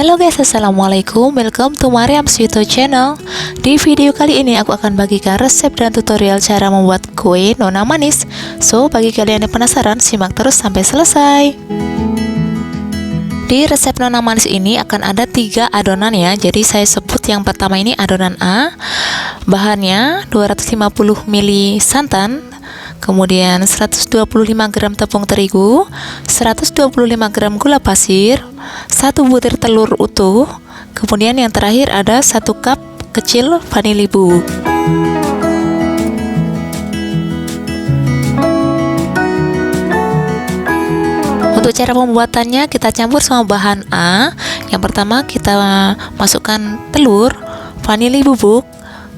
Halo guys, assalamualaikum, welcome to Mariam's YouTube channel. Di video kali ini aku akan bagikan resep dan tutorial cara membuat kue nona manis. So, bagi kalian yang penasaran, simak terus sampai selesai. Di resep nona manis ini akan ada 3 adonan ya. Jadi saya sebut yang pertama ini adonan A. Bahannya 250 ml santan, kemudian 125 gram tepung terigu, 125 gram gula pasir, 1 butir telur utuh, kemudian yang terakhir ada 1 cup kecil vanili bubuk. Untuk cara pembuatannya, kita campur semua bahan A. Yang pertama kita masukkan telur, vanili bubuk,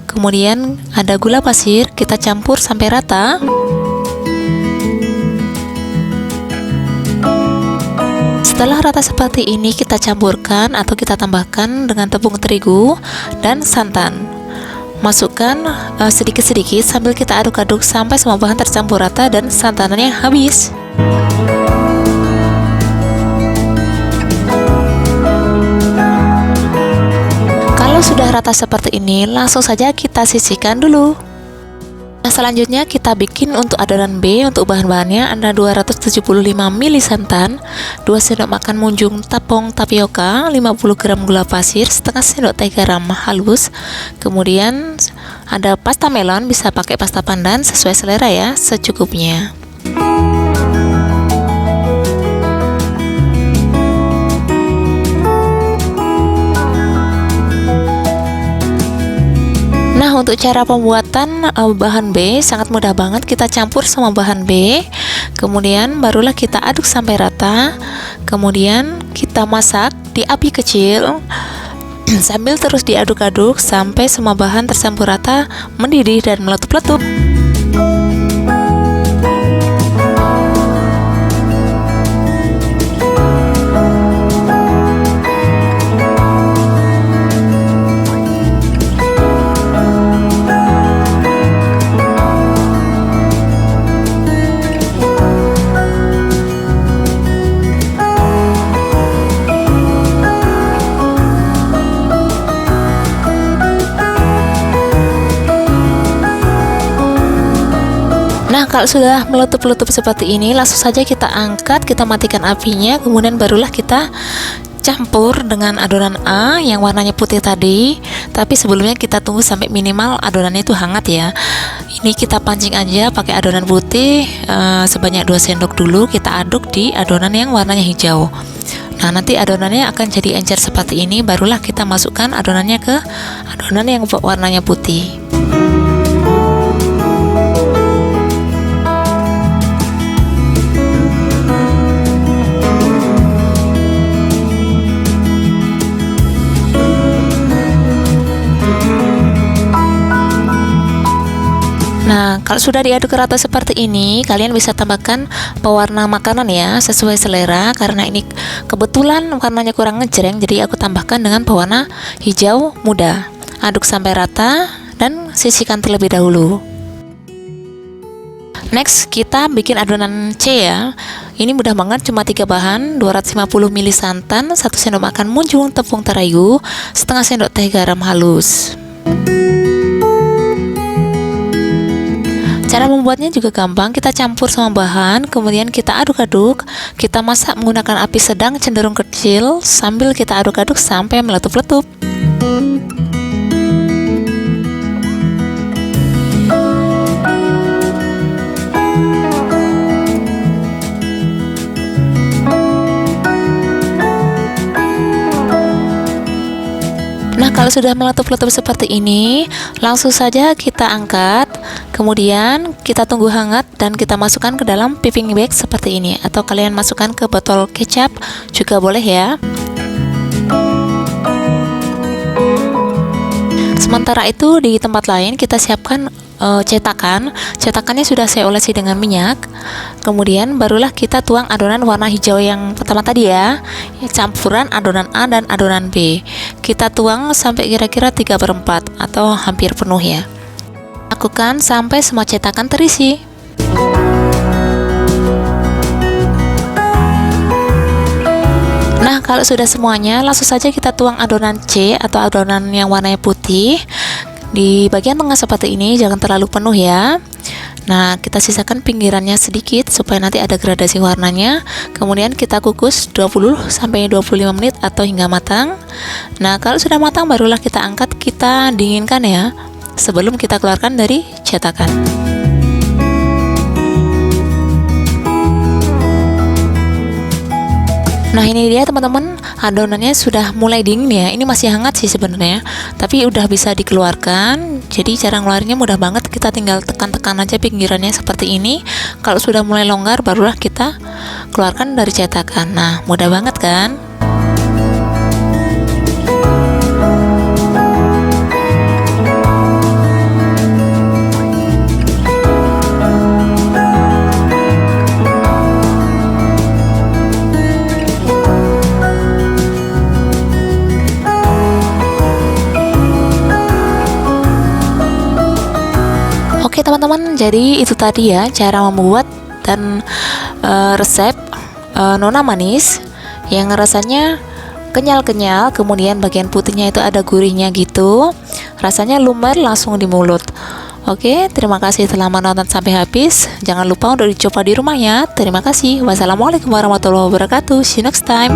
kemudian ada gula pasir, kita campur sampai rata. Setelah rata seperti ini, kita campurkan atau kita tambahkan dengan tepung terigu dan santan. Masukkan sedikit-sedikit sambil kita aduk-aduk sampai semua bahan tercampur rata dan santannya habis. Kalau sudah rata seperti ini, langsung saja kita sisihkan dulu. Nah, selanjutnya kita bikin untuk adonan B. Untuk bahan-bahannya ada 275 ml santan, 2 sendok makan munjung tepung tapioka, 50 gram gula pasir, setengah sendok teh garam halus. Kemudian ada pasta melon, bisa pakai pasta pandan sesuai selera ya, secukupnya. Nah, untuk cara pembuatan bahan B sangat mudah banget. Kita campur semua bahan B, kemudian barulah kita aduk sampai rata, kemudian kita masak di api kecil sambil terus diaduk-aduk sampai semua bahan tercampur rata, mendidih dan meletup-letup. Nah, kalau sudah meletup-letup seperti ini, langsung saja kita angkat, kita matikan apinya, kemudian barulah kita campur dengan adonan A yang warnanya putih tadi. Tapi sebelumnya kita tunggu sampai minimal adonannya itu hangat ya. Ini kita pancing aja pakai adonan putih sebanyak 2 sendok dulu, kita aduk di adonan yang warnanya hijau. Nah, nanti adonannya akan jadi encer seperti ini, barulah kita masukkan adonannya ke adonan yang warnanya putih. Nah, kalau sudah diaduk rata seperti ini, kalian bisa tambahkan pewarna makanan ya, sesuai selera. Karena ini kebetulan warnanya kurang ngejreng, jadi aku tambahkan dengan pewarna hijau muda. Aduk sampai rata dan sisihkan terlebih dahulu. Next, kita bikin adonan C ya. Ini mudah banget, cuma 3 bahan, 250 ml santan, 1 sendok makan munjung tepung terigu, setengah sendok teh garam halus. Cara membuatnya juga gampang, kita campur semua bahan, kemudian kita aduk-aduk, kita masak menggunakan api sedang cenderung kecil, sambil kita aduk-aduk sampai meletup-letup. Nah, kalau sudah meletup-letup seperti ini, langsung saja kita angkat, kemudian kita tunggu hangat dan kita masukkan ke dalam piping bag seperti ini, atau kalian masukkan ke botol kecap juga boleh ya. Sementara itu di tempat lain kita siapkan cetakannya sudah saya olesi dengan minyak. Kemudian barulah kita tuang adonan warna hijau yang pertama tadi ya, campuran adonan A dan adonan B. Kita tuang sampai kira-kira 3/4 atau hampir penuh ya. Lakukan sampai semua cetakan terisi. kalau sudah semuanya, langsung saja kita tuang adonan C atau adonan yang warnanya putih di bagian tengah seperti ini. Jangan terlalu penuh ya. Nah, kita sisakan pinggirannya sedikit supaya nanti ada gradasi warnanya. Kemudian kita kukus 20-25 menit atau hingga matang. Nah, kalau sudah matang barulah kita angkat, kita dinginkan ya sebelum kita keluarkan dari cetakan. Nah, ini dia teman-teman, adonannya sudah mulai dingin ya. Ini masih hangat sih sebenarnya, tapi udah bisa dikeluarkan. Jadi cara ngeluarinnya mudah banget, kita tinggal tekan-tekan aja pinggirannya seperti ini. Kalau sudah mulai longgar barulah kita keluarkan dari cetakan. Nah, mudah banget kan? Oke teman-teman, jadi itu tadi ya cara membuat dan resep nona manis yang rasanya kenyal-kenyal, kemudian bagian putihnya itu ada gurihnya gitu, rasanya lumer langsung di mulut. Oke, terima kasih telah menonton sampai habis. Jangan lupa untuk dicoba di rumah ya. Terima kasih. Wassalamualaikum warahmatullahi wabarakatuh. See you next time.